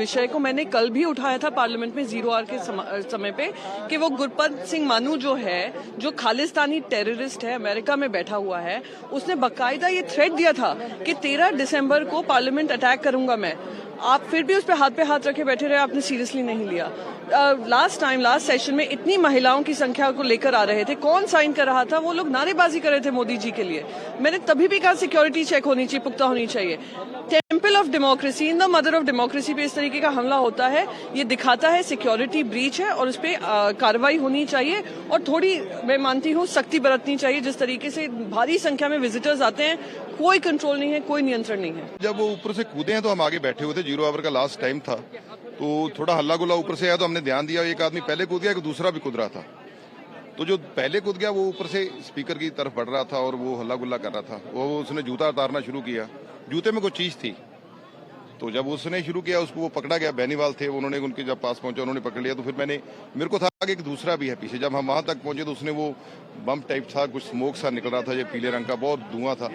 विषय को मैंने कल भी उठाया था पार्लियामेंट में 0 आवर के समय पे कि वो गुरपत सिंह मानू जो है, जो खालिस्तानी टेररिस्ट है, अमेरिका में बैठा हुआ है, उसने बाकायदा ये थ्रेट दिया था कि 13 दिसंबर को पार्लियामेंट अटैक करूंगा मैं। आप फिर भी उस पर हाथ रखे बैठे रहे, आपने सीरियसली नहीं लिया। लास्ट सेशन में इतनी महिलाओं की संख्या को लेकर आ रहे थे, कौन साइन कर रहा था? वो लोग नारेबाजी कर रहे थे मोदी जी के लिए। मैंने तभी भी कहा सिक्योरिटी चेक होनी चाहिए, पुख्ता होनी चाहिए। Temple of democracy, in the mother of democracy पे इस तरीके का हमला होता है, ये दिखाता है सिक्योरिटी ब्रीच है और उस पर कार्रवाई होनी चाहिए और थोड़ी, मैं मानती हूँ, सख्ती बरतनी चाहिए। जिस तरीके से भारी संख्या में विजिटर्स आते हैं, कोई कंट्रोल नहीं है, कोई नियंत्रण नहीं है। जब वो ऊपर से कूदे हैं तो हम आगे बैठे हुए थे, 0 आवर का लास्ट टाइम था, तो थोड़ा हल्ला गुल्ला ऊपर से आया तो हमने ध्यान दिया, एक आदमी पहले कूद गया, एक दूसरा भी कूद रहा था। तो जो पहले कूद गया वो ऊपर से स्पीकर की तरफ बढ़ रहा था और वो हल्ला गुल्ला कर रहा था। वो उसने जूता उतारना शुरू किया, जूते में कोई चीज थी, तो जब उसने शुरू किया उसको वो पकड़ा गया। बेनीवाल थे, उन्होंने उनके जब पास पहुंचे उन्होंने पकड़ लिया। तो फिर मेरे को था कि एक दूसरा भी है पीछे। जब हम वहां तक पहुंचे तो उसने वो बम टाइप था, कुछ स्मोक सा निकल रहा था, ये पीले रंग का, बहुत धुआं था,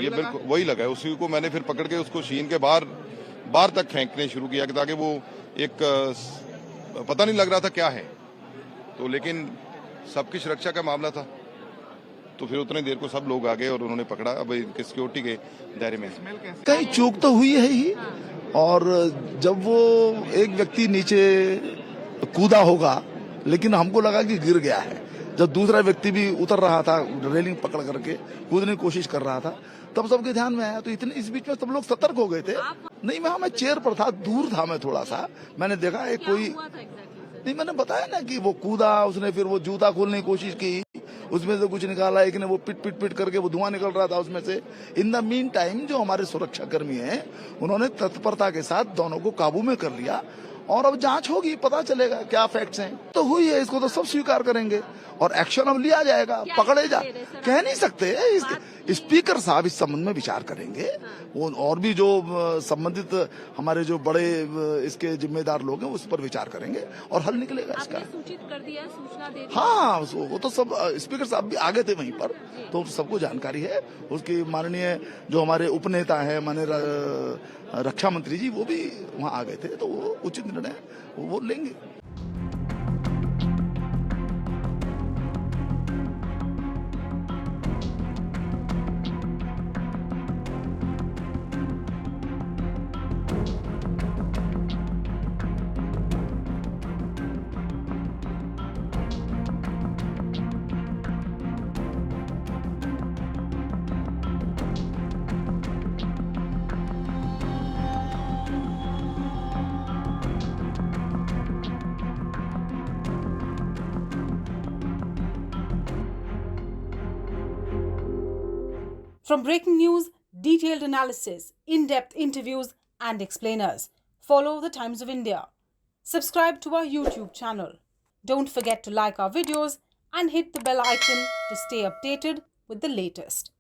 ये बिल्कुल वही लगा है। उसी को मैंने फिर पकड़ के उसको शीन के बाहर तक फेंकने शुरू किया ताकि वो एक पता नहीं लग रहा था क्या है, तो लेकिन सबकी सुरक्षा का मामला था, तो फिर उतने देर को सब लोग आ गए और उन्होंने पकड़ा। अब सिक्योरिटी के दायरे में कहीं चूक तो हुई है ही। और जब वो एक व्यक्ति नीचे कूदा होगा, लेकिन हमको लगा कि गिर गया है। जब दूसरा व्यक्ति भी उतर रहा था, रेलिंग पकड़ करके कूदने की कोशिश कर रहा था, तब सबके ध्यान में आया। तो इतने इस बीच में सब लोग सतर्क हो गए थे। नहीं, मैं चेयर पर था, दूर था मैं थोड़ा सा। मैंने देखा एक कोई नहीं, मैंने बताया ना कि वो कूदा, उसने फिर वो जूता खोलने की कोशिश की, उसमें से कुछ निकाला, एक ने वो पिट करके वो धुआं निकल रहा था उसमें से। इन द मीन टाइम जो हमारे सुरक्षा कर्मी हैं, उन्होंने तत्परता के साथ दोनों को काबू में कर लिया और अब जांच होगी, पता चलेगा क्या फैक्ट्स हैं। तो हुई है, इसको तो सब स्वीकार करेंगे और एक्शन अब लिया जाएगा, पकड़े जा कह नहीं सकते। स्पीकर साहब इस संबंध में विचार करेंगे, वो और भी जो संबंधित हमारे जो बड़े इसके जिम्मेदार लोग हैं उस पर विचार करेंगे और हल निकलेगा इसका। सूचित कर दिया, सूचना दे दी? हाँ, वो तो सब स्पीकर साहब भी आगे थे वहीं पर, तो सबको जानकारी है। उसकी माननीय जो हमारे उपनेता है, माननीय रक्षा मंत्री जी, वो भी वहाँ आ गए थे, तो वो उचित निर्णय वो लेंगे। From breaking news, detailed analysis, in-depth interviews and explainers, follow the Times of India. Subscribe to our YouTube channel. Don't forget to like our videos and hit the bell icon to stay updated with the latest.